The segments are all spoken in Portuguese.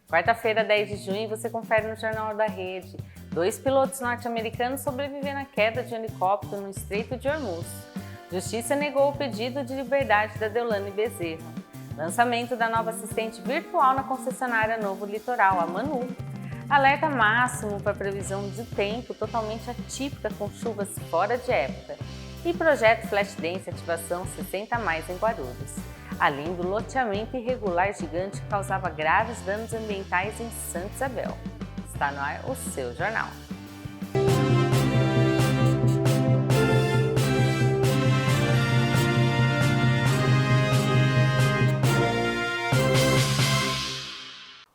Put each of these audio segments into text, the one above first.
Quarta-feira, 10 de junho, você confere no Jornal da Rede. 2 pilotos norte-americanos sobreviveram à queda de um helicóptero no Estreito de Hormuz. Justiça negou o pedido de liberdade da Deolane Bezerra. Lançamento da nova assistente virtual na concessionária Novo Litoral, a Manu. Alerta máximo para previsão de tempo totalmente atípica com chuvas fora de época. E projeto Flashdance ativação 60+ em Guarulhos. Além do loteamento irregular gigante que causava graves danos ambientais em Santa Isabel. Está no ar o seu jornal.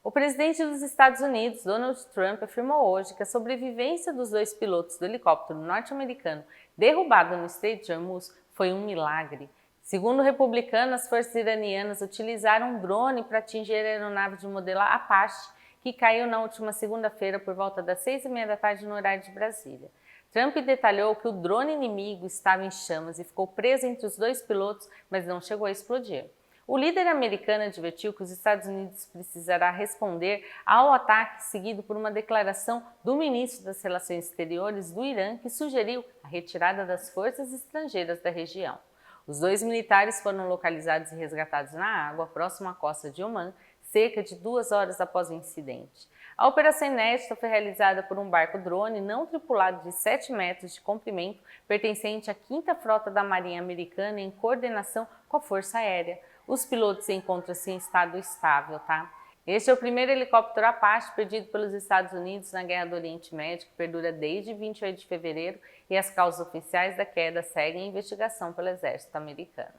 O presidente dos Estados Unidos, Donald Trump, afirmou hoje que a sobrevivência dos 2 pilotos do helicóptero norte-americano derrubado no Estreito de Hormuz foi um milagre. Segundo o republicano, as forças iranianas utilizaram um drone para atingir a aeronave de modelo Apache, que caiu na última segunda-feira por volta das 6h30 da tarde no horário de Brasília. Trump detalhou que o drone inimigo estava em chamas e ficou preso entre os 2 pilotos, mas não chegou a explodir. O líder americano advertiu que os Estados Unidos precisará responder ao ataque, seguido por uma declaração do ministro das Relações Exteriores do Irã, que sugeriu a retirada das forças estrangeiras da região. Os 2 militares foram localizados e resgatados na água, próximo à costa de Omã, cerca de 2 horas após o incidente. A operação inédita foi realizada por um barco-drone não tripulado de 7 metros de comprimento, pertencente à 5ª Frota da Marinha Americana em coordenação com a Força Aérea. Os pilotos encontram-se em estado estável, tá? Este é o primeiro helicóptero Apache perdido pelos Estados Unidos na Guerra do Oriente Médio, que perdura desde 28 de fevereiro, e as causas oficiais da queda seguem a investigação pelo Exército americano.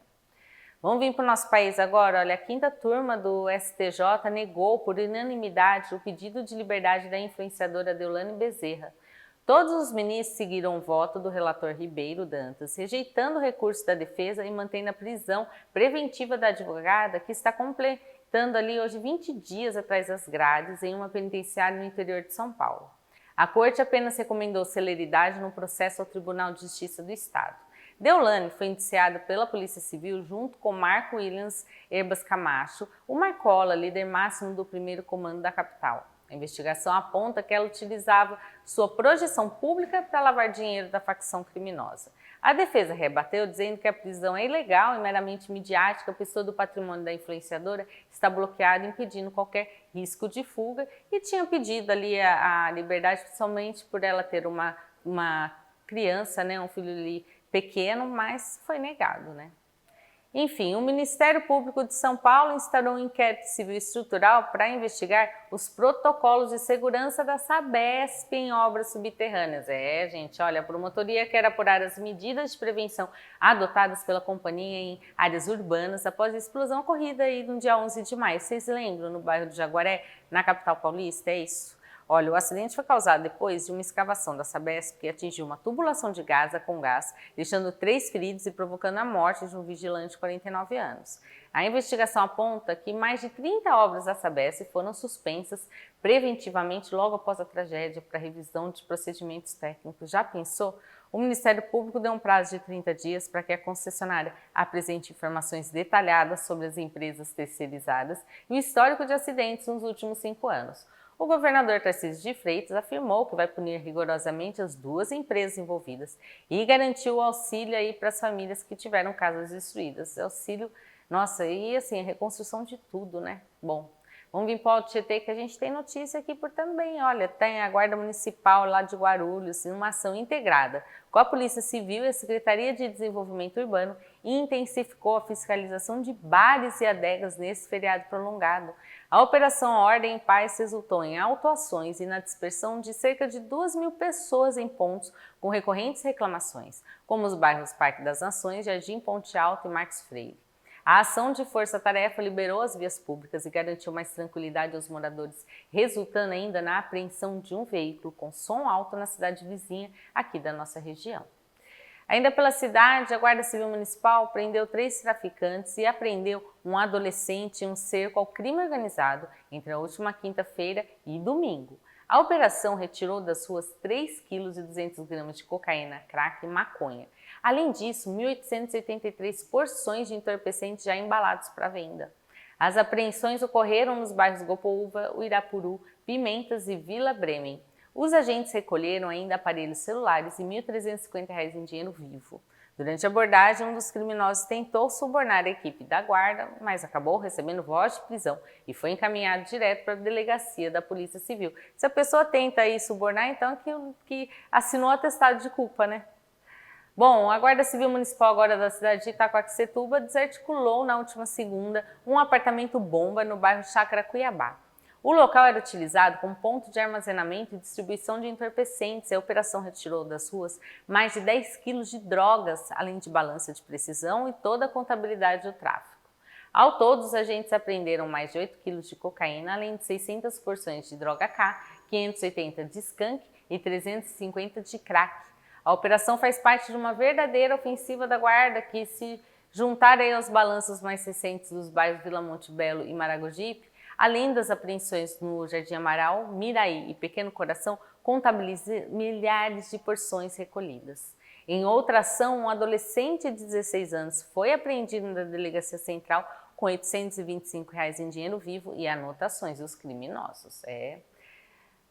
Vamos vir para o nosso país agora? Olha, a 5ª turma do STJ negou por unanimidade o pedido de liberdade da influenciadora Deolane Bezerra. Todos os ministros seguiram o voto do relator Ribeiro Dantas, rejeitando o recurso da defesa e mantendo a prisão preventiva da advogada, que está completando ali hoje 20 dias atrás das grades em uma penitenciária no interior de São Paulo. A corte apenas recomendou celeridade no processo ao Tribunal de Justiça do Estado. Deolane foi indiciada pela Polícia Civil junto com Marco Williams Herbas Camacho, o Marcola, líder máximo do primeiro comando da capital. A investigação aponta que ela utilizava sua projeção pública para lavar dinheiro da facção criminosa. A defesa rebateu dizendo que a prisão é ilegal e meramente midiática, pois todo o patrimônio da influenciadora está bloqueado, impedindo qualquer risco de fuga, e tinha pedido ali a liberdade somente por ela ter uma criança, né, um filho ali pequeno, mas foi negado, né? Enfim, o Ministério Público de São Paulo instaurou um inquérito civil estrutural para investigar os protocolos de segurança da Sabesp em obras subterrâneas. Gente, olha, a promotoria quer apurar as medidas de prevenção adotadas pela companhia em áreas urbanas após a explosão ocorrida aí no dia 11 de maio. Vocês lembram? No bairro do Jaguaré, na capital paulista, é isso? Olha, o acidente foi causado depois de uma escavação da Sabesp que atingiu uma tubulação de gás com gás, deixando 3 feridos e provocando a morte de um vigilante de 49 anos. A investigação aponta que mais de 30 obras da Sabesp foram suspensas preventivamente logo após a tragédia para revisão de procedimentos técnicos. Já pensou? O Ministério Público deu um prazo de 30 dias para que a concessionária apresente informações detalhadas sobre as empresas terceirizadas e o histórico de acidentes nos últimos 5 anos. O governador Tarcísio de Freitas afirmou que vai punir rigorosamente as 2 empresas envolvidas e garantiu o auxílio aí para as famílias que tiveram casas destruídas. Auxílio, nossa, e assim, a reconstrução de tudo, né? Bom, vamos vir para o Alto Tietê, que a gente tem notícia aqui por também. Olha, tem a Guarda Municipal lá de Guarulhos, em uma ação integrada com a Polícia Civil e a Secretaria de Desenvolvimento Urbano, intensificou a fiscalização de bares e adegas nesse feriado prolongado. A Operação Ordem e Paz resultou em autuações e na dispersão de cerca de 2.000 pessoas em pontos com recorrentes reclamações, como os bairros Parque das Nações, Jardim Ponte Alto e Marcos Freire. A ação de força-tarefa liberou as vias públicas e garantiu mais tranquilidade aos moradores, resultando ainda na apreensão de um veículo com som alto na cidade vizinha aqui da nossa região. Ainda pela cidade, a Guarda Civil Municipal prendeu 3 traficantes e apreendeu um adolescente em um cerco ao crime organizado entre a última quinta-feira e domingo. A operação retirou das ruas 3,2 kg de cocaína, crack e maconha. Além disso, 1.883 porções de entorpecentes já embalados para venda. As apreensões ocorreram nos bairros Gopouva, Uirapuru, Pimentas e Vila Bremen. Os agentes recolheram ainda aparelhos celulares e R$ 1.350 em dinheiro vivo. Durante a abordagem, um dos criminosos tentou subornar a equipe da guarda, mas acabou recebendo voz de prisão e foi encaminhado direto para a delegacia da Polícia Civil. Se a pessoa tenta aí subornar, então que assinou atestado de culpa, né? Bom, a Guarda Civil Municipal agora da cidade de Itaquaquecetuba desarticulou na última segunda um apartamento-bomba no bairro Chácara Cuiabá. O local era utilizado como ponto de armazenamento e distribuição de entorpecentes e a operação retirou das ruas mais de 10 quilos de drogas, além de balança de precisão e toda a contabilidade do tráfico. Ao todo, os agentes apreenderam mais de 8 quilos de cocaína, além de 600 porções de droga K, 580 de skunk e 350 de crack. A operação faz parte de uma verdadeira ofensiva da Guarda que, se juntar aos balanços mais recentes dos bairros Vila Monte Belo e Maragogipe, além das apreensões no Jardim Amaral, Miraí e Pequeno Coração, contabiliza milhares de porções recolhidas. Em outra ação, um adolescente de 16 anos foi apreendido na Delegacia Central com R$ 825 em dinheiro vivo e anotações dos criminosos.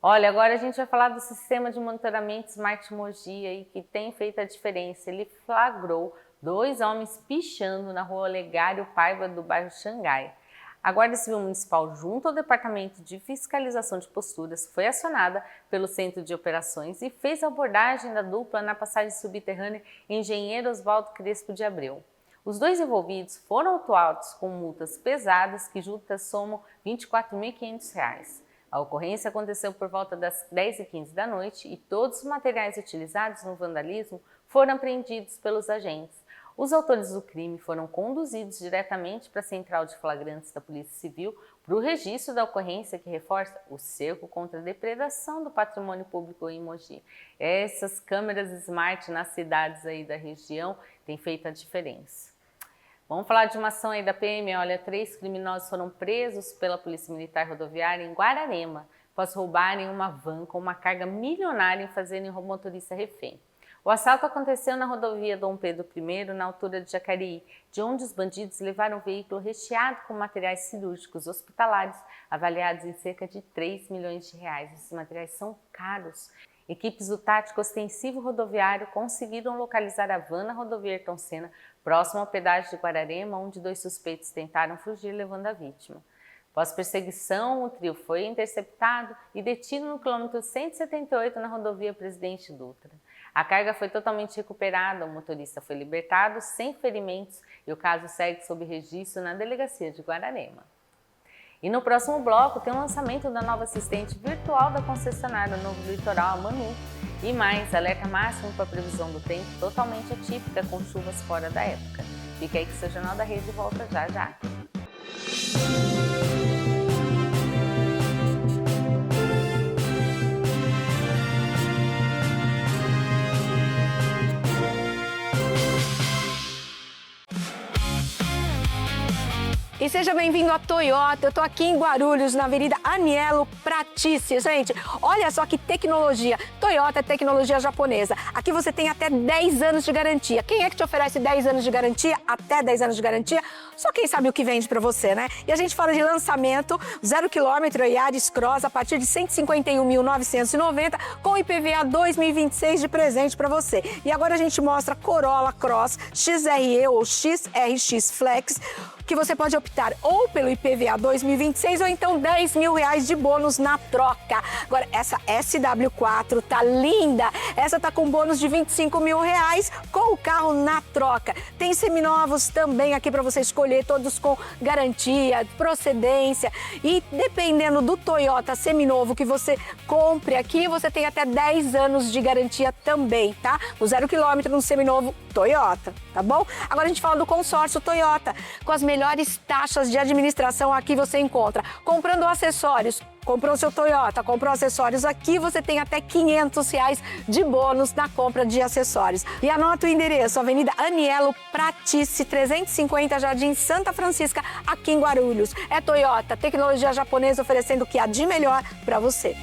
Olha, agora a gente vai falar do sistema de monitoramento Smart Mogi aí, que tem feito a diferença. Ele flagrou 2 homens pichando na rua Olegário Paiva do bairro Xangai. A Guarda Civil Municipal, junto ao Departamento de Fiscalização de Posturas, foi acionada pelo Centro de Operações e fez a abordagem da dupla na passagem subterrânea Engenheiro Oswaldo Crespo de Abreu. Os 2 envolvidos foram autuados com multas pesadas que juntas somam R$ 24.500. A ocorrência aconteceu por volta das 10h15 da noite e todos os materiais utilizados no vandalismo foram apreendidos pelos agentes. Os autores do crime foram conduzidos diretamente para a Central de Flagrantes da Polícia Civil para o registro da ocorrência que reforça o cerco contra a depredação do patrimônio público em Mogi. Essas câmeras smart nas cidades aí da região têm feito a diferença. Vamos falar de uma ação aí da PM. Olha, 3 criminosos foram presos pela Polícia Militar Rodoviária em Guararema após roubarem uma van com uma carga milionária e fazerem o motorista refém. O assalto aconteceu na rodovia Dom Pedro I, na altura de Jacareí, de onde os bandidos levaram o veículo recheado com materiais cirúrgicos hospitalares, avaliados em cerca de R$ 3 milhões. Esses materiais são caros. Equipes do Tático Ostensivo Rodoviário conseguiram localizar a van na rodovia Ayrton Senna, próximo ao pedágio de Guararema, onde 2 suspeitos tentaram fugir, levando a vítima. Após perseguição, o trio foi interceptado e detido no quilômetro 178 na rodovia Presidente Dutra. A carga foi totalmente recuperada, o motorista foi libertado sem ferimentos e o caso segue sob registro na Delegacia de Guararema. E no próximo bloco tem o lançamento da nova assistente virtual da concessionária Novo Litoral, a Manu. E mais, alerta máximo para a previsão do tempo totalmente atípica com chuvas fora da época. Fica aí que o seu Jornal da Rede volta já já. E seja bem-vindo à Toyota. Eu tô aqui em Guarulhos, na Avenida Anielo Pratice. Gente, olha só que tecnologia. Toyota é tecnologia japonesa. Aqui você tem até 10 anos de garantia. Quem é que te oferece 10 anos de garantia? Até 10 anos de garantia? Só quem sabe o que vende pra você, né? E a gente fala de lançamento, 0 km Yaris Cross a partir de R$ 151.990 com IPVA 2026 de presente pra você. E agora a gente mostra Corolla Cross XRE ou XRX Flex, que você pode optar ou pelo IPVA 2026 ou então R$ 10.000 de bônus na troca. Agora, essa SW4 tá linda. Essa tá com bônus de R$ 25.000 com o carro na troca. Tem seminovos também aqui para você escolher, todos com garantia, procedência. E dependendo do Toyota seminovo que você compre aqui, você tem até 10 anos de garantia também, tá? No 0 km no seminovo Toyota, tá bom? Agora a gente fala do consórcio Toyota, com as melhores taxas de administração. Aqui você encontra comprando acessórios. Comprou seu Toyota, comprou acessórios aqui, você tem até R$ 500 de bônus na compra de acessórios. E anota o endereço, Avenida Anielo Pratice, 350, Jardim Santa Francisca, aqui em Guarulhos. É Toyota, tecnologia japonesa oferecendo o que há de melhor para você.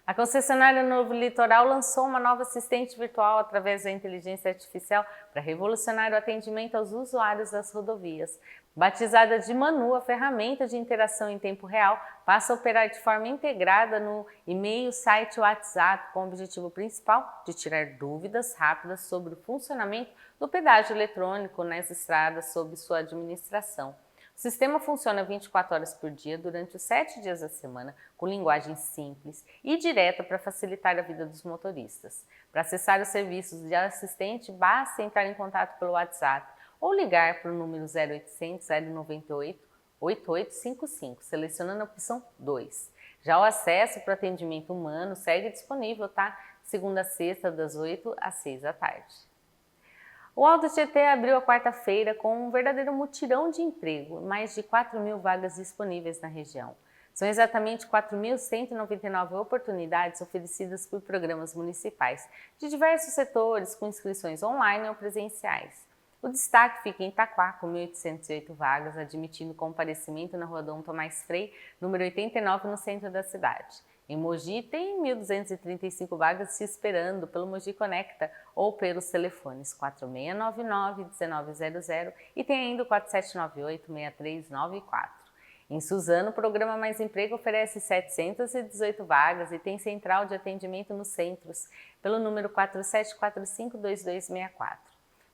A concessionária Novo Litoral lançou uma nova assistente virtual através da inteligência artificial para revolucionar o atendimento aos usuários das rodovias. Batizada de Manu, a ferramenta de interação em tempo real passa a operar de forma integrada no e-mail, site e WhatsApp, com o objetivo principal de tirar dúvidas rápidas sobre o funcionamento do pedágio eletrônico nas estradas sob sua administração. O sistema funciona 24 horas por dia, durante os 7 dias da semana, com linguagem simples e direta para facilitar a vida dos motoristas. Para acessar os serviços de assistente, basta entrar em contato pelo WhatsApp ou ligar para o número 0800 098 8855, selecionando a opção 2. Já o acesso para o atendimento humano segue disponível, tá? Segunda a sexta, das 8 às 6 da tarde. O Alto Tietê abriu a quarta-feira com um verdadeiro mutirão de emprego, mais de 4.000 vagas disponíveis na região. São exatamente 4.199 oportunidades oferecidas por programas municipais de diversos setores, com inscrições online ou presenciais. O destaque fica em Itaquá, com 1.808 vagas, admitindo comparecimento na Rua Dom Tomás Frei, número 89, no centro da cidade. Em Mogi, tem 1.235 vagas se esperando pelo Mogi Conecta ou pelos telefones 4699-1900 e tem ainda o 4798-6394. Em Suzano, o programa Mais Emprego oferece 718 vagas e tem central de atendimento nos centros pelo número 4745-2264.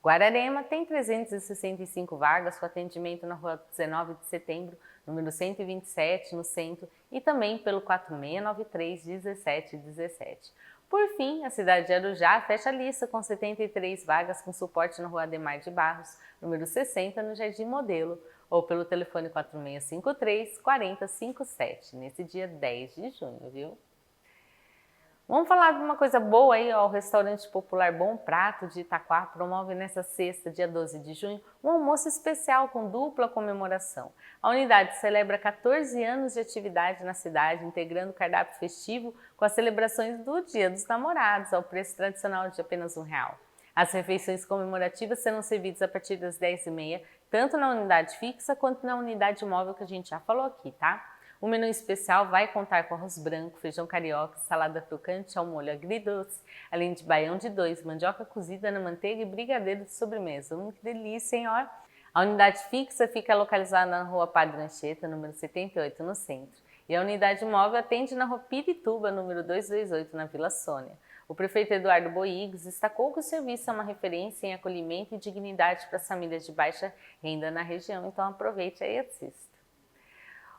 Guararema tem 365 vagas com atendimento na Rua 19 de Setembro, número 127, no centro, e também pelo 4693-1717. Por fim, a cidade de Arujá fecha a lista com 73 vagas com suporte na Rua Ademar de Barros, número 60, no Jardim Modelo, ou pelo telefone 4653-4057, nesse dia 10 de junho, viu? Vamos falar de uma coisa boa aí, ó, o restaurante popular Bom Prato de Itaquá promove nesta sexta, dia 12 de junho, um almoço especial com dupla comemoração. A unidade celebra 14 anos de atividade na cidade, integrando o cardápio festivo com as celebrações do Dia dos Namorados, ao preço tradicional de apenas R$1. As refeições comemorativas serão servidas a partir das 10h30, tanto na unidade fixa quanto na unidade móvel que a gente já falou aqui, tá? O menu especial vai contar com arroz branco, feijão carioca, salada crocante ao molho agridoce, além de baião de 2, mandioca cozida na manteiga e brigadeiro de sobremesa. Que delícia, hein? Ó. A unidade fixa fica localizada na Rua Padre Anchieta, número 78, no centro. E a unidade móvel atende na Rua Pirituba, número 228, na Vila Sônia. O prefeito Eduardo Boigos destacou que o serviço é uma referência em acolhimento e dignidade para as famílias de baixa renda na região, então aproveite aí e assista.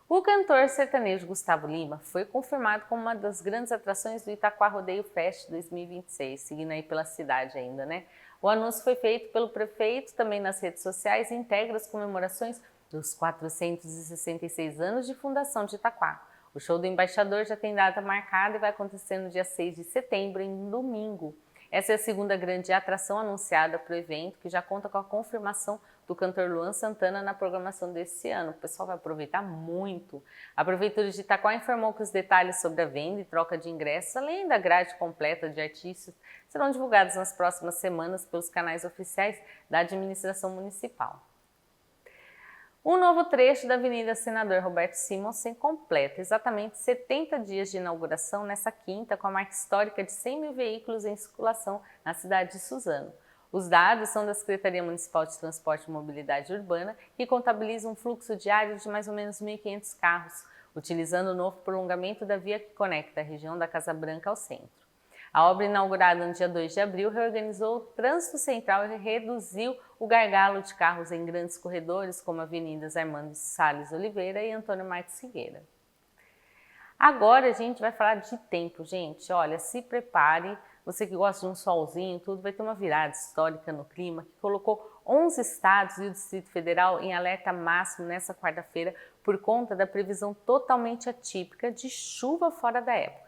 O cantor sertanejo Gustavo Lima foi confirmado como uma das grandes atrações do Itaquá Rodeio Fest 2026, seguindo aí pela cidade ainda, né? O anúncio foi feito pelo prefeito também nas redes sociais e integra as comemorações dos 466 anos de fundação de Itaquá. O show do embaixador já tem data marcada e vai acontecer no dia 6 de setembro, em domingo. Essa é a segunda grande atração anunciada para o evento, que já conta com a confirmação do cantor Luan Santana na programação desse ano. O pessoal vai aproveitar muito. A Prefeitura de Itaquá informou que os detalhes sobre a venda e troca de ingressos, além da grade completa de artistas, serão divulgados nas próximas semanas pelos canais oficiais da administração municipal. Um novo trecho da Avenida Senador Roberto Simonsen completa exatamente 70 dias de inauguração nessa quinta, com a marca histórica de 100.000 veículos em circulação na cidade de Suzano. Os dados são da Secretaria Municipal de Transporte e Mobilidade Urbana, que contabiliza um fluxo diário de mais ou menos 1.500 carros, utilizando o novo prolongamento da via que conecta a região da Casa Branca ao centro. A obra, inaugurada no dia 2 de abril, reorganizou o trânsito central e reduziu o gargalo de carros em grandes corredores, como avenidas Armando Salles Oliveira e Antônio Marques Figueira. Agora a gente vai falar de tempo, gente. Olha, se prepare, você que gosta de um solzinho, tudo, vai ter uma virada histórica no clima que colocou 11 estados e o Distrito Federal em alerta máximo nessa quarta-feira por conta da previsão totalmente atípica de chuva fora da época.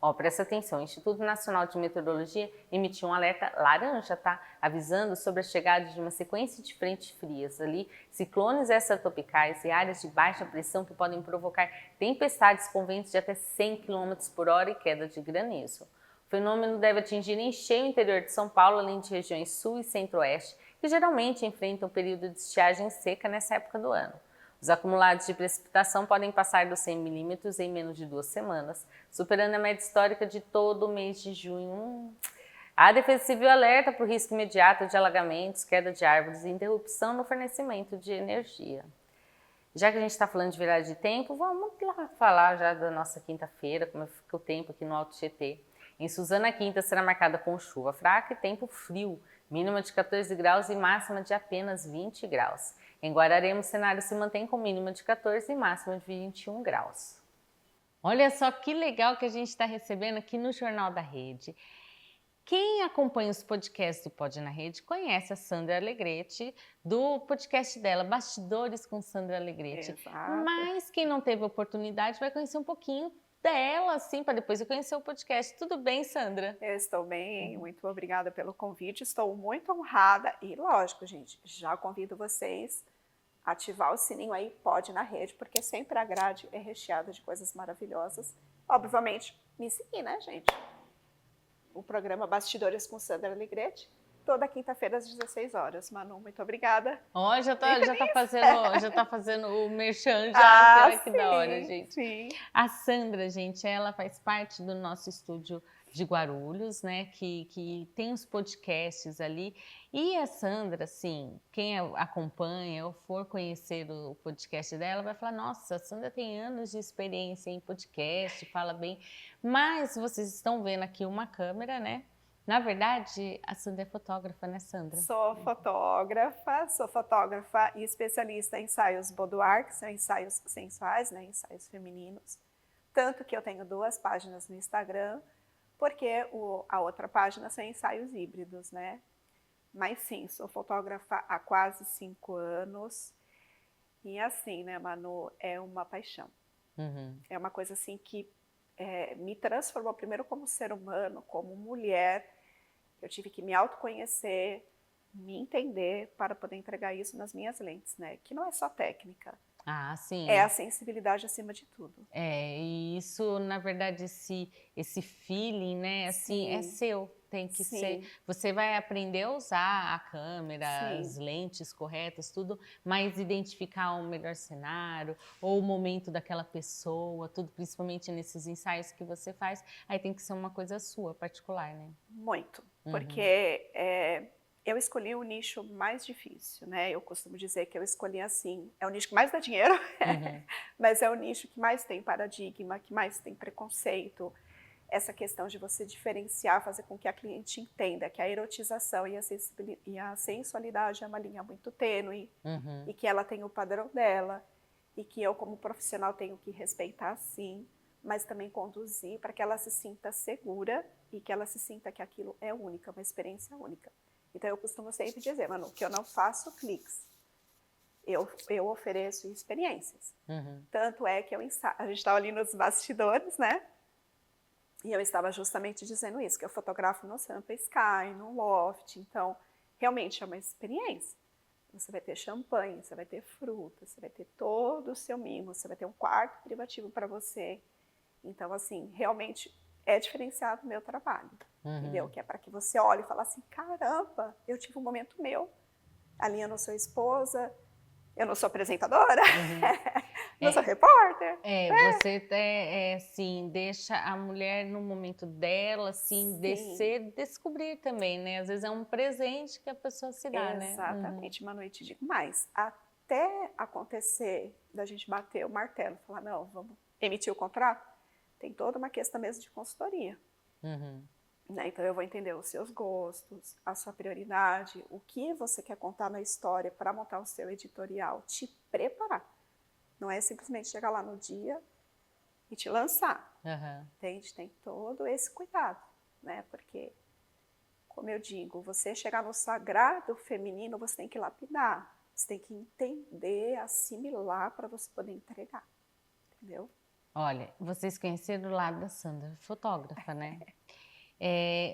Ó, presta atenção, o Instituto Nacional de Meteorologia emitiu um alerta laranja, tá? Avisando sobre a chegada de uma sequência de frentes frias ali, ciclones extratropicais e áreas de baixa pressão que podem provocar tempestades com ventos de até 100 km por hora e queda de granizo. O fenômeno deve atingir em cheio o interior de São Paulo, além de regiões sul e centro-oeste, que geralmente enfrentam um período de estiagem seca nessa época do ano. Os acumulados de precipitação podem passar dos 100 milímetros em menos de 2 semanas, superando a média histórica de todo o mês de junho. A Defesa Civil alerta para o risco imediato de alagamentos, queda de árvores e interrupção no fornecimento de energia. Já que a gente está falando de virada de tempo, vamos lá falar já da nossa quinta-feira, como fica o tempo aqui no Alto Tietê. Em Suzano, a quinta será marcada com chuva fraca e tempo frio, mínima de 14 graus e máxima de apenas 20 graus. Em Guararema, o cenário se mantém com mínima de 14 e máxima de 21 graus. Olha só que legal que a gente está recebendo aqui no Jornal da Rede. Quem acompanha os podcasts do Pod na Rede conhece a Sandra Alegrete, do podcast dela, Bastidores com Sandra Alegrete. Exato. Mas quem não teve oportunidade vai conhecer um pouquinho dela, assim, para depois eu conhecer o podcast. Tudo bem, Sandra? Eu estou bem, muito obrigada pelo convite, estou muito honrada e, lógico, gente, já convido vocês a ativar o sininho aí, Pod na Rede, porque sempre a grade é recheada de coisas maravilhosas. Obviamente, me seguir, né, gente? O programa Bastidores com Sandra Alegrete, toda quinta-feira às 16 horas. Manu, muito obrigada. Ó, já tá fazendo o merchan já, olha que da hora, gente. Sim. A Sandra, gente, ela faz parte do nosso estúdio de Guarulhos, né, que tem os podcasts ali. E a Sandra, assim, quem acompanha ou for conhecer o podcast dela, vai falar, nossa, a Sandra tem anos de experiência em podcast, fala bem. Mas vocês estão vendo aqui uma câmera, né? Na verdade, a Sandra é fotógrafa, né, Sandra? Sou fotógrafa e especialista em ensaios boudoir, que são ensaios sensuais, né, ensaios femininos. Tanto que eu tenho 2 páginas no Instagram, porque a outra página são ensaios híbridos, né? Mas sim, sou fotógrafa há quase 5 anos. E assim, né, Manu, é uma paixão. Uhum. É uma coisa assim que me transformou primeiro como ser humano, como mulher. Eu tive que me autoconhecer, me entender para poder entregar isso nas minhas lentes, né? Que não é só técnica. Ah, sim. É a sensibilidade acima de tudo. E isso, na verdade, esse feeling, né, assim, Sim. é seu, tem que Sim. ser. Você vai aprender a usar a câmera, Sim. as lentes corretas, tudo, mas identificar um melhor cenário, ou o momento daquela pessoa, tudo, principalmente nesses ensaios que você faz, aí tem que ser uma coisa sua, particular, né? Muito, porque eu escolhi o nicho mais difícil, né? Eu costumo dizer que eu escolhi assim, é o nicho que mais dá dinheiro, mas é o nicho que mais tem paradigma, que mais tem preconceito. Essa questão de você diferenciar, fazer com que a cliente entenda que a erotização e a sensualidade é uma linha muito tênue, e que ela tem o padrão dela, e que eu, como profissional, tenho que respeitar sim, mas também conduzir para que ela se sinta segura e que ela se sinta que aquilo é única, uma experiência única. Então, eu costumo sempre dizer, Manu, que eu não faço cliques. Eu ofereço experiências. Tanto é que a gente estava ali nos bastidores, né? E eu estava justamente dizendo isso, que eu fotografo no Sampa Sky, no Loft. Então, realmente é uma experiência. Você vai ter champanhe, você vai ter fruta, você vai ter todo o seu mimo, você vai ter um quarto privativo para você. Então, assim, realmente é diferenciado o meu trabalho. Entendeu? Que é para que você olhe e fale assim, caramba, eu tive um momento meu, ali eu não sou esposa, eu não sou apresentadora, não sou repórter. Você assim, deixa a mulher no momento dela, assim, descobrir também, né? Às vezes é um presente que a pessoa se dá, né? Exatamente, Manu, e te digo mais, até acontecer da gente bater o martelo, falar, não, vamos emitir o contrato, tem toda uma questão mesmo de consultoria. Né? Então eu vou entender os seus gostos, a sua prioridade, o que você quer contar na história para montar o seu editorial, te preparar. Não é simplesmente chegar lá no dia e te lançar. Entende? Tem todo esse cuidado, né? Porque, como eu digo, você chegar no sagrado feminino, você tem que lapidar, você tem que entender, assimilar para você poder entregar, entendeu? Olha, vocês conheceram do lado da Sandra, fotógrafa, né?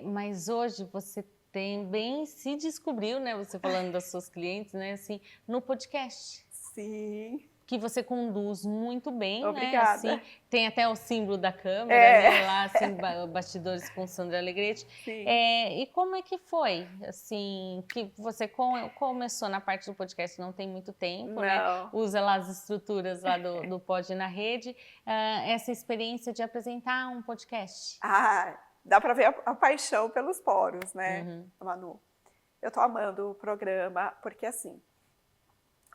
Mas hoje você também se descobriu, né? Você falando das suas clientes, né? Assim, no podcast. Sim. que você conduz muito bem, Obrigada. né? Assim, tem até o símbolo da câmera, né? Lá, assim, bastidores com Sandra Alegrete. Sim. E como é que foi, assim, que você começou na parte do podcast, não tem muito tempo, né? Usa lá as estruturas lá do Pod na Rede, essa experiência de apresentar um podcast. Dá para ver a paixão pelos poros, né, Manu? Eu tô amando o programa, porque assim,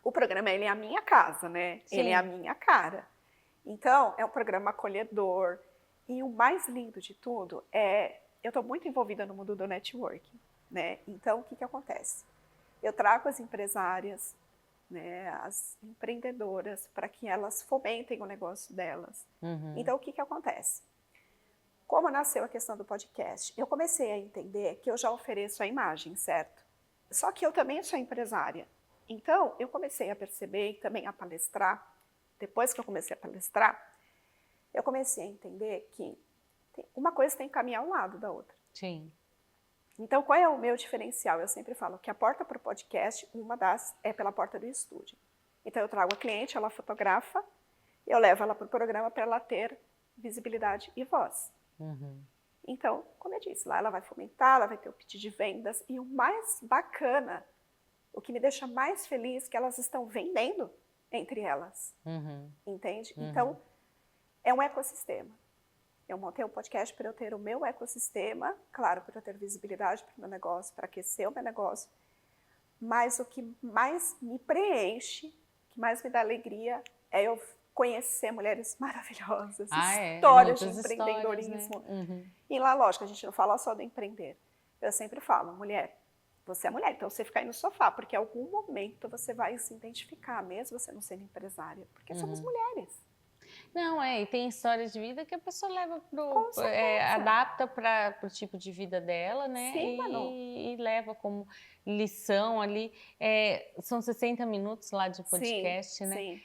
o programa, ele é a minha casa, né? Sim. Ele é a minha cara. Então, é um programa acolhedor. E o mais lindo de tudo eu estou muito envolvida no mundo do networking, né? Então, o que acontece? Eu trago as empresárias, né, as empreendedoras, para que elas fomentem o negócio delas. Então, o que acontece? Como nasceu a questão do podcast? Eu comecei a entender que eu já ofereço a imagem, certo? Só que eu também sou empresária. Então, eu comecei a perceber e também a palestrar. Depois que eu comecei a palestrar, eu comecei a entender que uma coisa tem que caminhar ao lado da outra. Sim. Então, qual é o meu diferencial? Eu sempre falo que a porta para o podcast, uma das é pela porta do estúdio. Então, eu trago a cliente, ela fotografa, eu levo ela para o programa para ela ter visibilidade e voz. Então, como eu disse, lá ela vai fomentar, ela vai ter o pitch de vendas, e o mais bacana, o que me deixa mais feliz, é que elas estão vendendo entre elas, entende? Então, é um ecossistema. Eu montei um podcast para eu ter o meu ecossistema, claro, para eu ter visibilidade para o meu negócio, para aquecer o meu negócio, mas o que mais me preenche, que mais me dá alegria, é eu conhecer mulheres maravilhosas, histórias de empreendedorismo. Histórias, né? E lá, lógico, a gente não fala só do empreender. Eu sempre falo, mulher, você é mulher, então você fica aí no sofá, porque em algum momento você vai se identificar, mesmo você não sendo empresária, porque somos mulheres. Não, e tem histórias de vida que a pessoa leva adapta para o tipo de vida dela, né? Sim, e leva como lição ali. São 60 minutos lá de podcast, sim, né? Sim.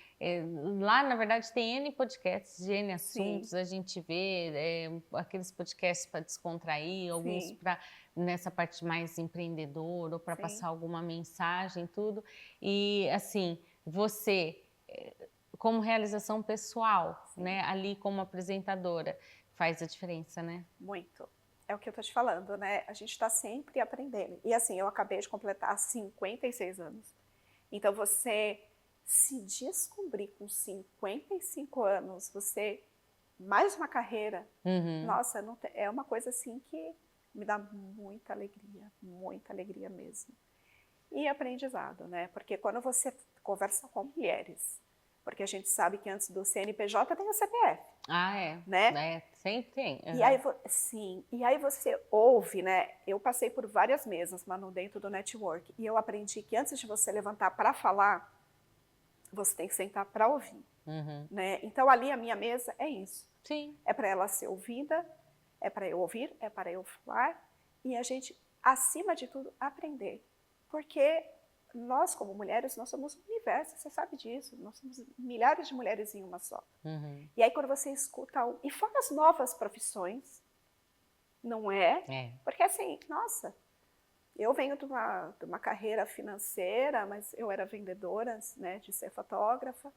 Lá, na verdade, tem N podcasts de N assuntos, a gente vê aqueles podcasts para descontrair, alguns para nessa parte mais empreendedora, ou para passar alguma mensagem, tudo. E, assim, você, como realização pessoal, né, ali como apresentadora, faz a diferença, né? Muito. É o que eu tô te falando, né? A gente está sempre aprendendo. E, assim, eu acabei de completar 56 anos. Então, você se descobrir com 55 anos, você mais uma carreira, nossa, é uma coisa assim que me dá muita alegria mesmo. E aprendizado, né? Porque quando você conversa com mulheres, porque a gente sabe que antes do CNPJ tem o CPF. Né? Sempre tem. E aí você ouve, né? Eu passei por várias mesas, Manu, dentro do network, e eu aprendi que antes de você levantar para falar, você tem que sentar para ouvir, né? Então, ali a minha mesa é isso. Sim. É para ela ser ouvida, é para eu ouvir, é para eu falar, e a gente, acima de tudo, aprender. Porque nós, como mulheres, nós somos um universo, você sabe disso. Nós somos milhares de mulheres em uma só. E aí, quando você escuta... E fora as novas profissões, não é? Porque, assim, nossa... Eu venho de uma carreira financeira, mas eu era vendedora, né, de ser fotógrafa.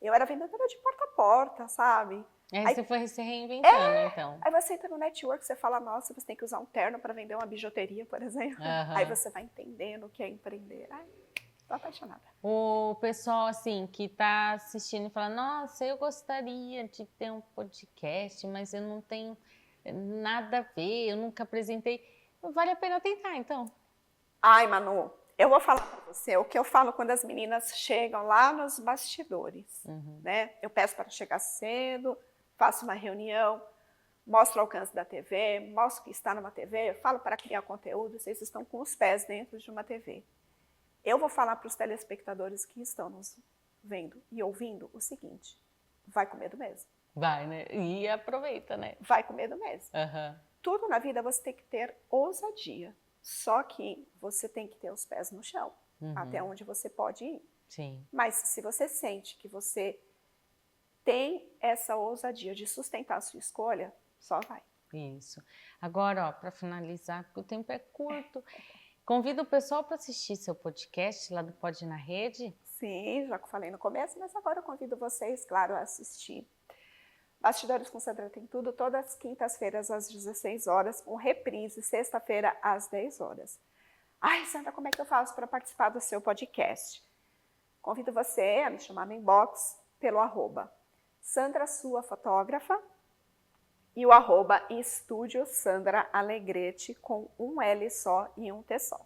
Eu era vendedora de porta a porta, sabe? Aí você foi se reinventando, então. Aí você entra no network, você fala, nossa, você tem que usar um terno para vender uma bijuteria, por exemplo. Aí você vai entendendo o que é empreender. Ai, tô apaixonada. O pessoal, assim, que tá assistindo e fala, nossa, eu gostaria de ter um podcast, mas eu não tenho nada a ver, eu nunca apresentei. Vale a pena tentar, então. Ai, Manu, eu vou falar para você o que eu falo quando as meninas chegam lá nos bastidores, né? Eu peço para chegar cedo, faço uma reunião, mostro o alcance da TV, mostro que está numa TV, falo para criar conteúdo, vocês estão com os pés dentro de uma TV. Eu vou falar para os telespectadores que estão nos vendo e ouvindo o seguinte, vai com medo mesmo. Vai, né? E aproveita, né? Vai com medo mesmo. Tudo na vida você tem que ter ousadia, só que você tem que ter os pés no chão, até onde você pode ir. Sim. Mas se você sente que você tem essa ousadia de sustentar a sua escolha, só vai. Isso. Agora, ó, para finalizar, porque o tempo é curto, convido o pessoal para assistir seu podcast lá do Pod na Rede. Sim, já que eu falei no começo, mas agora eu convido vocês, claro, a assistir. Bastidores com Sandra tem tudo, todas as quintas-feiras às 16 horas, com reprise, sexta-feira às 10 horas. Ai, Sandra, como é que eu faço para participar do seu podcast? Convido você a me chamar no inbox pelo @Sandra Sua Fotógrafa e o @Estúdio Sandra Alegrete com um L só e um T só.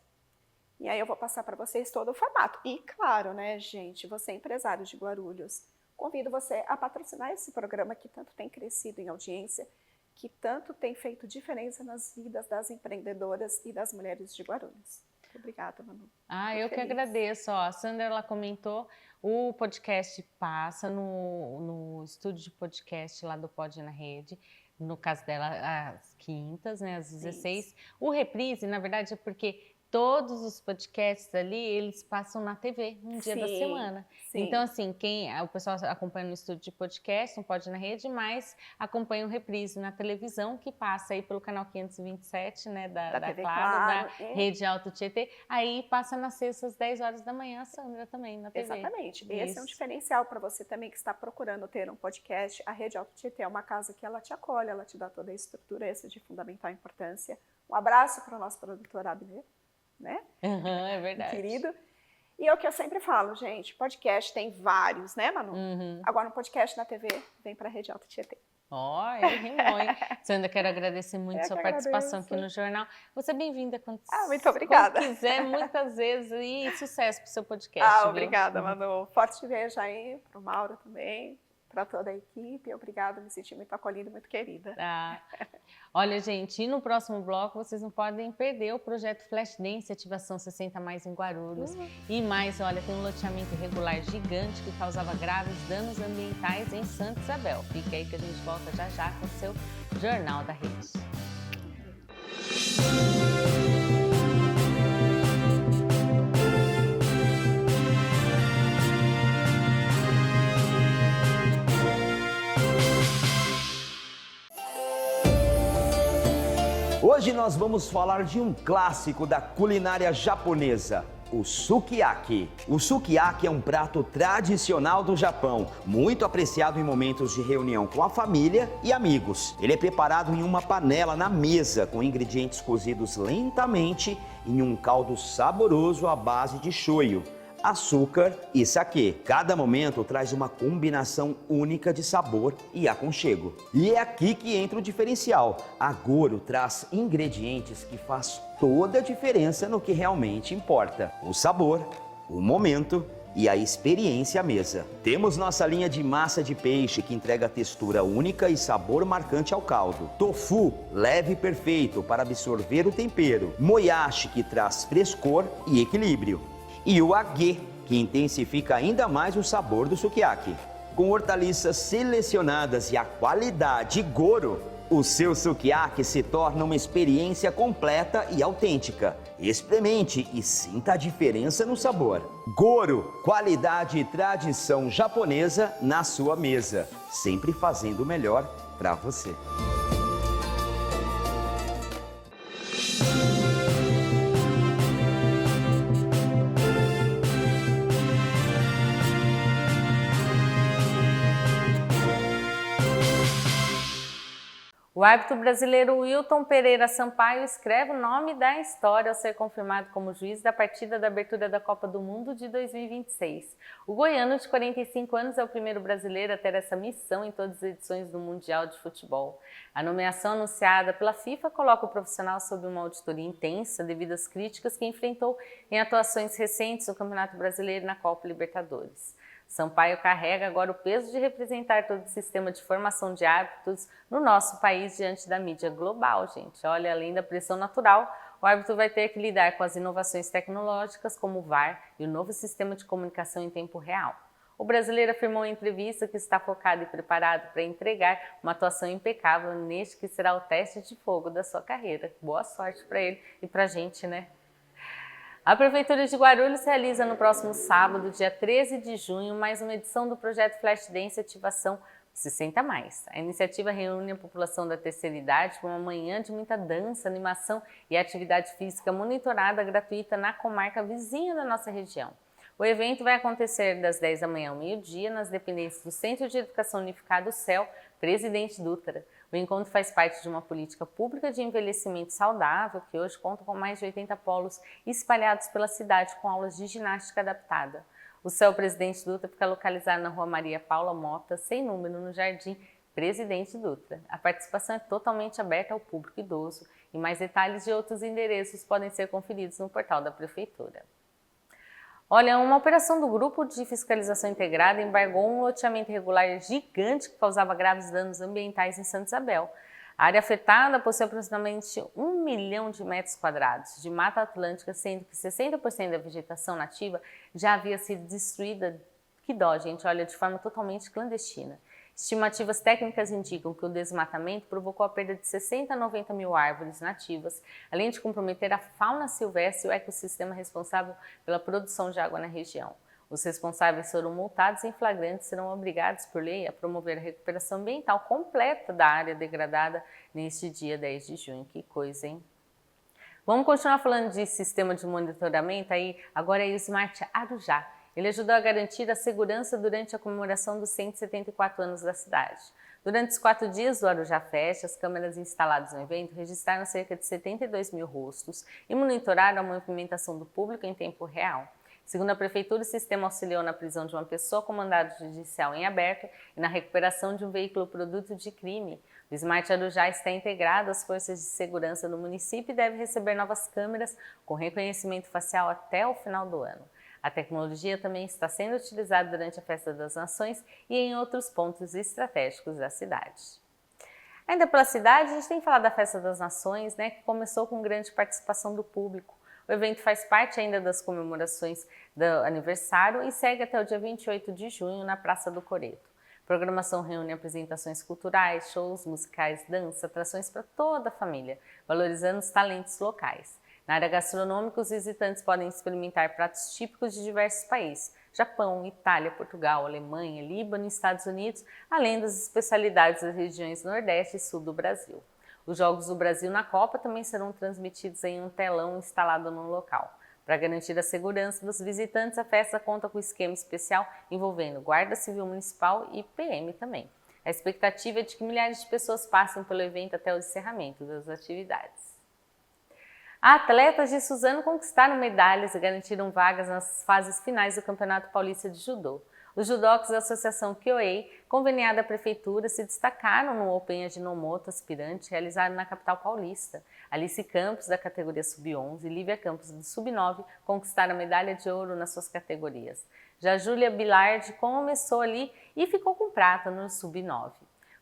E aí eu vou passar para vocês todo o formato. E claro, né, gente, você é empresário de Guarulhos, convido você a patrocinar esse programa que tanto tem crescido em audiência, que tanto tem feito diferença nas vidas das empreendedoras e das mulheres de Guarulhos. Muito obrigada, Manu. Eu que agradeço. Ó, a Sandra, ela comentou, o podcast passa no estúdio de podcast lá do Pod na Rede, no caso dela, às quintas, né, às 16. Isso. O reprise, na verdade, é porque todos os podcasts ali, eles passam na TV, um dia da semana. Sim. Então, assim, o pessoal acompanha no estúdio de podcast, não pode ir na rede, mas acompanha o reprise na televisão, que passa aí pelo canal 527, né, da TV Claro, da Rede Alto Tietê. Aí passa nas sextas, às 10 horas da manhã, a Sandra também, na TV. Exatamente. Esse é um diferencial para você também que está procurando ter um podcast. A Rede Alto Tietê é uma casa que ela te acolhe, ela te dá toda a estrutura, essa de fundamental importância. Um abraço para o nosso produtor Abner. Né? É verdade. Querido. E é o que eu sempre falo, gente, podcast tem vários, né, Manu? Agora, um podcast na TV, vem para a Rede Alto Tietê. Ele rimou, hein? Sandra, quero agradecer muito sua participação aqui no jornal. Você é bem-vinda quando muito obrigada. Quando quiser, muitas vezes, e sucesso para o seu podcast. Obrigada, Manu. Forte beijo aí para o Mauro também, para toda a equipe. Obrigada, me senti muito acolhida, muito querida. Olha, gente, e no próximo bloco vocês não podem perder o projeto Flash Dance Ativação 60+, em Guarulhos. E mais, olha, tem um loteamento irregular gigante que causava graves danos ambientais em Santa Isabel. Fica aí que a gente volta já já com o seu Jornal da Rede. Hoje nós vamos falar de um clássico da culinária japonesa, o sukiyaki. O sukiyaki é um prato tradicional do Japão, muito apreciado em momentos de reunião com a família e amigos. Ele é preparado em uma panela na mesa, com ingredientes cozidos lentamente em um caldo saboroso à base de shoyu, açúcar e saquê. Cada momento traz uma combinação única de sabor e aconchego. E é aqui que entra o diferencial. A Goro traz ingredientes que faz toda a diferença no que realmente importa: o sabor, o momento e a experiência à mesa. Temos nossa linha de massa de peixe que entrega textura única e sabor marcante ao caldo. Tofu, leve e perfeito para absorver o tempero. Moyashi, que traz frescor e equilíbrio. E o agê, que intensifica ainda mais o sabor do sukiyaki. Com hortaliças selecionadas e a qualidade Goro, o seu sukiyaki se torna uma experiência completa e autêntica. Experimente e sinta a diferença no sabor. Goro, qualidade e tradição japonesa na sua mesa, sempre fazendo o melhor para você. O árbitro brasileiro Wilton Pereira Sampaio escreve o nome da história ao ser confirmado como juiz da partida da abertura da Copa do Mundo de 2026. O goiano, de 45 anos, é o primeiro brasileiro a ter essa missão em todas as edições do Mundial de Futebol. A nomeação anunciada pela FIFA coloca o profissional sob uma auditoria intensa devido às críticas que enfrentou em atuações recentes no Campeonato Brasileiro e na Copa Libertadores. Sampaio carrega agora o peso de representar todo o sistema de formação de árbitros no nosso país diante da mídia global, gente. Olha, além da pressão natural, o árbitro vai ter que lidar com as inovações tecnológicas como o VAR e o novo sistema de comunicação em tempo real. O brasileiro afirmou em entrevista que está focado e preparado para entregar uma atuação impecável neste que será o teste de fogo da sua carreira. Boa sorte para ele e para a gente, né? A Prefeitura de Guarulhos realiza no próximo sábado, dia 13 de junho, mais uma edição do projeto Flash Dance Ativação 60+. A iniciativa reúne a população da terceira idade para uma manhã de muita dança, animação e atividade física monitorada gratuita na comarca vizinha da nossa região. O evento vai acontecer das 10 da manhã ao meio-dia nas dependências do Centro de Educação Unificado CEL Presidente Dutra. O encontro faz parte de uma política pública de envelhecimento saudável que hoje conta com mais de 80 polos espalhados pela cidade com aulas de ginástica adaptada. O CEL Presidente Dutra fica localizado na Rua Maria Paula Mota, sem número, no Jardim Presidente Dutra. A participação é totalmente aberta ao público idoso e mais detalhes de outros endereços podem ser conferidos no portal da Prefeitura. Olha, uma operação do Grupo de Fiscalização Integrada embargou um loteamento irregular gigante que causava graves danos ambientais em Santa Isabel. A área afetada possui aproximadamente 1 milhão de metros quadrados de Mata Atlântica, sendo que 60% da vegetação nativa já havia sido destruída, que dó, gente, olha, de forma totalmente clandestina. Estimativas técnicas indicam que o desmatamento provocou a perda de 60 a 90 mil árvores nativas, além de comprometer a fauna silvestre e o ecossistema responsável pela produção de água na região. Os responsáveis foram multados em flagrante e serão obrigados por lei a promover a recuperação ambiental completa da área degradada neste dia 10 de junho. Que coisa, hein? Vamos continuar falando de sistema de monitoramento aí, agora é o Smart Arujá. Ele ajudou a garantir a segurança durante a comemoração dos 174 anos da cidade. Durante os 4 dias do Arujá Fest, as câmeras instaladas no evento registraram cerca de 72 mil rostos e monitoraram a movimentação do público em tempo real. Segundo a Prefeitura, o sistema auxiliou na prisão de uma pessoa com mandado judicial em aberto e na recuperação de um veículo produto de crime. O Smart Arujá está integrado às forças de segurança do município e deve receber novas câmeras com reconhecimento facial até o final do ano. A tecnologia também está sendo utilizada durante a Festa das Nações e em outros pontos estratégicos da cidade. Ainda pela cidade, a gente tem que falar da Festa das Nações, né, que começou com grande participação do público. O evento faz parte ainda das comemorações do aniversário e segue até o dia 28 de junho na Praça do Coreto. A programação reúne apresentações culturais, shows musicais, dança, atrações para toda a família, valorizando os talentos locais. Na área gastronômica, os visitantes podem experimentar pratos típicos de diversos países: Japão, Itália, Portugal, Alemanha, Líbano e Estados Unidos, além das especialidades das regiões Nordeste e Sul do Brasil. Os Jogos do Brasil na Copa também serão transmitidos em um telão instalado no local. Para garantir a segurança dos visitantes, a festa conta com esquema especial envolvendo Guarda Civil Municipal e PM também. A expectativa é de que milhares de pessoas passem pelo evento até o encerramento das atividades. Atletas de Suzano conquistaram medalhas e garantiram vagas nas fases finais do Campeonato Paulista de Judô. Os judocas da Associação Kyoei, conveniada à Prefeitura, se destacaram no Open Ajinomoto aspirante realizado na capital paulista. Alice Campos, da categoria Sub-11, e Lívia Campos, do Sub-9, conquistaram a medalha de ouro nas suas categorias. Já Júlia Bilardi começou ali e ficou com prata no Sub-9.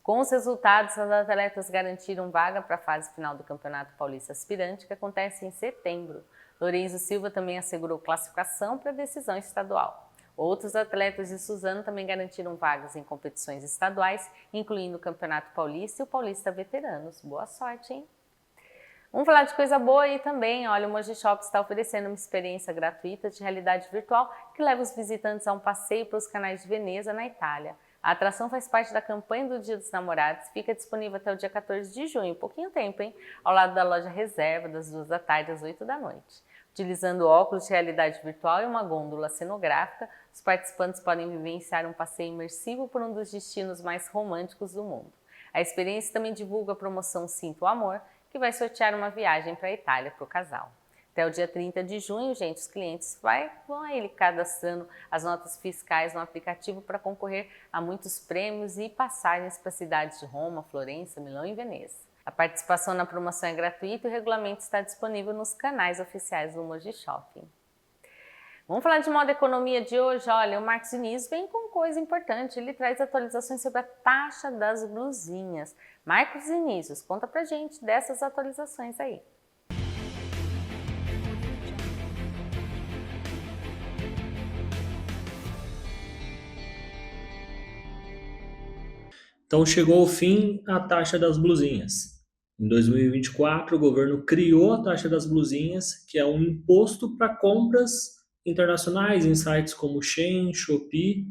Com os resultados, as atletas garantiram vaga para a fase final do Campeonato Paulista Aspirante, que acontece em setembro. Lourenço Silva também assegurou classificação para a decisão estadual. Outros atletas de Suzano também garantiram vagas em competições estaduais, incluindo o Campeonato Paulista e o Paulista Veteranos. Boa sorte, hein? Vamos falar de coisa boa aí também. Olha, o Moji Shop está oferecendo uma experiência gratuita de realidade virtual que leva os visitantes a um passeio pelos canais de Veneza, na Itália. A atração faz parte da campanha do Dia dos Namorados e fica disponível até o dia 14 de junho, pouquinho tempo, hein? Ao lado da loja Reserva, das 2 da tarde às 8 da noite. Utilizando óculos de realidade virtual e uma gôndola cenográfica, os participantes podem vivenciar um passeio imersivo por um dos destinos mais românticos do mundo. A experiência também divulga a promoção Sinto o Amor, que vai sortear uma viagem para a Itália para o casal. Até o dia 30 de junho, gente, os clientes vão aí cadastrando as notas fiscais no aplicativo para concorrer a muitos prêmios e passagens para cidades de Roma, Florença, Milão e Veneza. A participação na promoção é gratuita e o regulamento está disponível nos canais oficiais do Moji Shopping. Vamos falar de moda e economia de hoje? Olha, o Marcos Diniz vem com coisa importante, ele traz atualizações sobre a taxa das blusinhas. Marcos Diniz, conta pra gente dessas atualizações aí. Então chegou ao fim a taxa das blusinhas. Em 2024, o governo criou a taxa das blusinhas, que é um imposto para compras internacionais em sites como Shein, Shopee,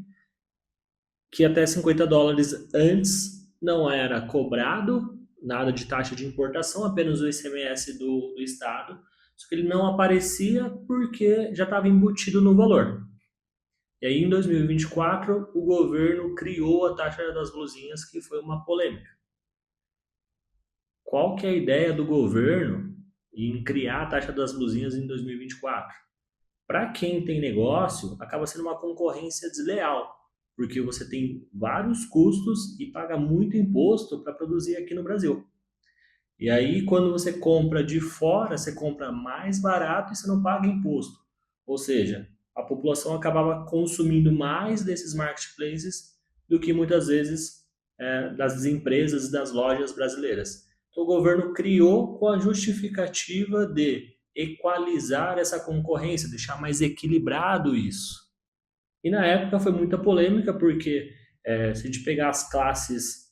que até $50 antes não era cobrado, nada de taxa de importação, apenas o ICMS do estado, só que ele não aparecia porque já estava embutido no valor. E aí, em 2024, o governo criou a taxa das blusinhas, que foi uma polêmica. Qual que é a ideia do governo em criar a taxa das blusinhas em 2024? Para quem tem negócio, acaba sendo uma concorrência desleal, porque você tem vários custos e paga muito imposto para produzir aqui no Brasil. E aí, quando você compra de fora, você compra mais barato e você não paga imposto. Ou seja, a população acabava consumindo mais desses marketplaces do que muitas vezes das empresas e das lojas brasileiras. Então, o governo criou com a justificativa de equalizar essa concorrência, deixar mais equilibrado isso. E na época foi muita polêmica, porque se a gente pegar as classes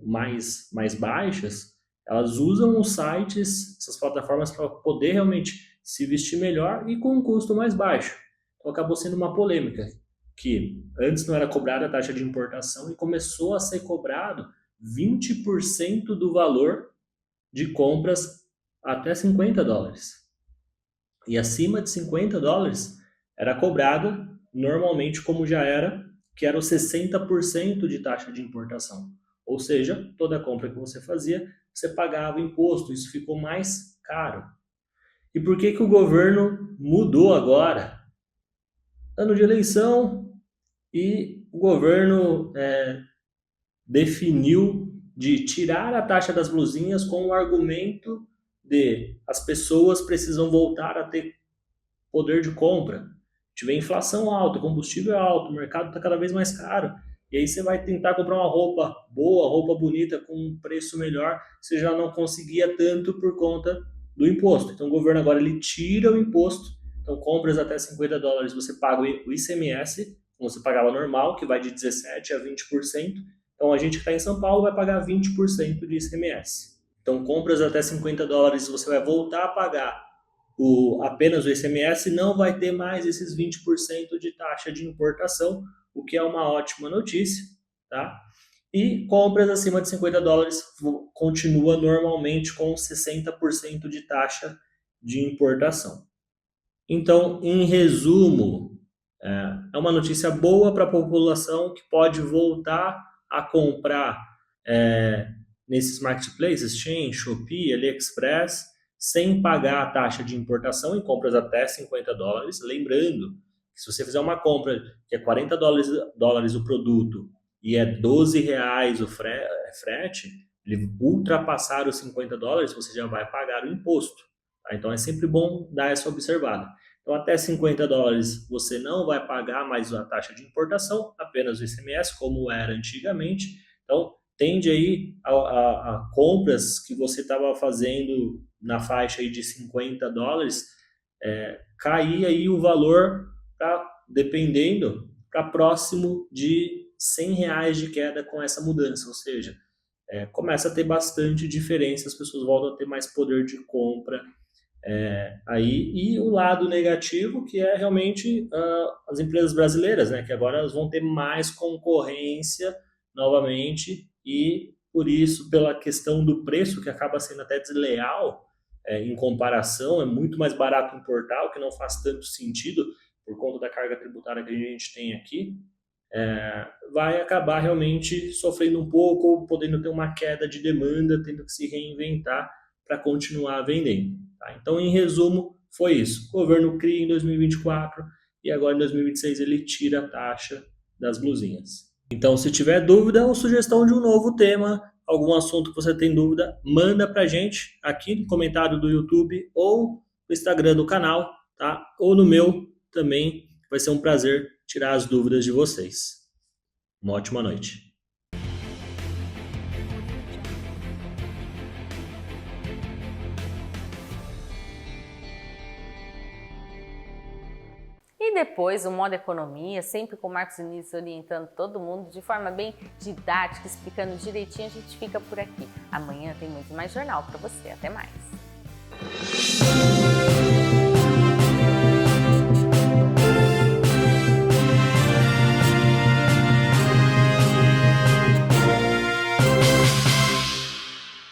mais baixas, elas usam os sites, essas plataformas, para poder realmente se vestir melhor e com um custo mais baixo. Então acabou sendo uma polêmica, que antes não era cobrada a taxa de importação e começou a ser cobrado 20% do valor de compras até $50. E acima de $50 era cobrado normalmente como já era, que era os 60% de taxa de importação. Ou seja, toda compra que você fazia, você pagava imposto, isso ficou mais caro. E por que o governo mudou agora? Ano de eleição, e o governo definiu de tirar a taxa das blusinhas com o argumento de as pessoas precisam voltar a ter poder de compra. Tiver inflação alta, combustível alto, o mercado está cada vez mais caro. E aí você vai tentar comprar uma roupa boa, roupa bonita, com um preço melhor, você já não conseguia tanto por conta do imposto. Então o governo agora ele tira o imposto. Então compras até $50 você paga o ICMS, como você pagava normal, que vai de 17% a 20%. Então a gente que está em São Paulo vai pagar 20% de ICMS. Então compras até $50 você vai voltar a pagar apenas o ICMS, não vai ter mais esses 20% de taxa de importação, o que é uma ótima notícia, tá? E compras acima de $50 continua normalmente com 60% de taxa de importação. Então, em resumo, é uma notícia boa para a população que pode voltar a comprar nesses marketplaces, Shein, Shopee, AliExpress, sem pagar a taxa de importação em compras até $50. Lembrando que se você fizer uma compra que é $40 o produto e é R$12 o frete, ele ultrapassar os $50, você já vai pagar o imposto. Tá? Então é sempre bom dar essa observada. Então até $50 você não vai pagar mais a taxa de importação, apenas o ICMS, como era antigamente. Então tende aí a compras que você estava fazendo na faixa aí de $50, cair aí o valor, dependendo, para próximo de R$100 de queda com essa mudança. Ou seja, começa a ter bastante diferença, as pessoas voltam a ter mais poder de compra. E o lado negativo, que é realmente as empresas brasileiras, né, que agora elas vão ter mais concorrência novamente, e por isso, pela questão do preço, que acaba sendo até desleal em comparação, é muito mais barato importar, o que não faz tanto sentido por conta da carga tributária que a gente tem aqui, vai acabar realmente sofrendo um pouco, podendo ter uma queda de demanda, tendo que se reinventar para continuar vendendo. Tá? Então, em resumo, foi isso. O governo cria em 2024 e agora em 2026 ele tira a taxa das blusinhas. Então, se tiver dúvida ou sugestão de um novo tema, algum assunto que você tem dúvida, manda pra gente aqui no comentário do YouTube ou no Instagram do canal, tá? Ou no meu também. Vai ser um prazer tirar as dúvidas de vocês. Uma ótima noite. E depois o Modo Economia, sempre com o Marcos Diniz orientando todo mundo de forma bem didática, explicando direitinho, a gente fica por aqui. Amanhã tem muito mais jornal para você. Até mais!